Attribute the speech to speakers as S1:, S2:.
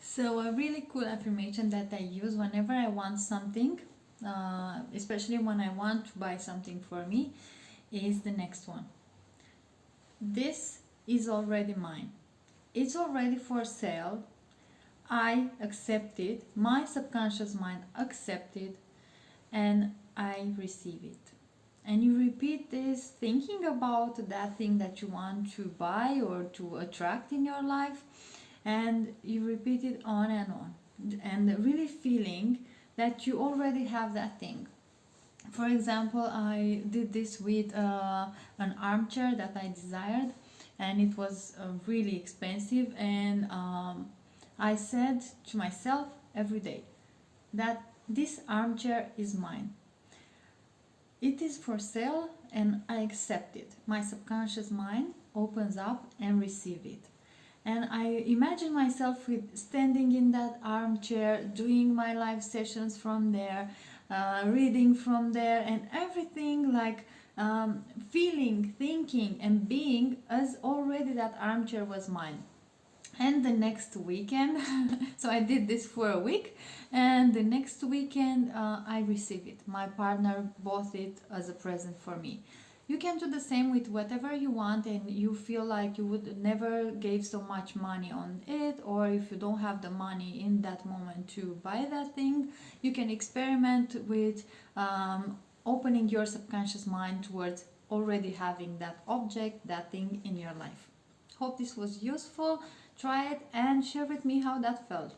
S1: So a really cool affirmation that I use whenever I want something, especially when I want to buy something for me, is the next one. This is already mine. It's already for sale. I accept it. My subconscious mind accepted, and I receive it. And you repeat this thinking about that thing that you want to buy or to attract in your life, and you repeat it on and really feeling that you already have that thing. For example, I did this with an armchair that I desired, and it was really expensive, and I said to myself every day that this armchair is mine. It is for sale and I accept it. My subconscious mind opens up and receive it. And I imagine myself with standing in that armchair, doing my live sessions from there, reading from there, and everything like feeling, thinking, and being as already that armchair was mine. And the next weekend, so I did this for a week, and the next weekend I received it. My partner bought it as a present for me. You can do the same with whatever you want, and you feel like you would never gave so much money on it, or if you don't have the money in that moment to buy that thing, you can experiment with opening your subconscious mind towards already having that object, that thing in your life. Hope this was useful. Try it and share with me how that felt.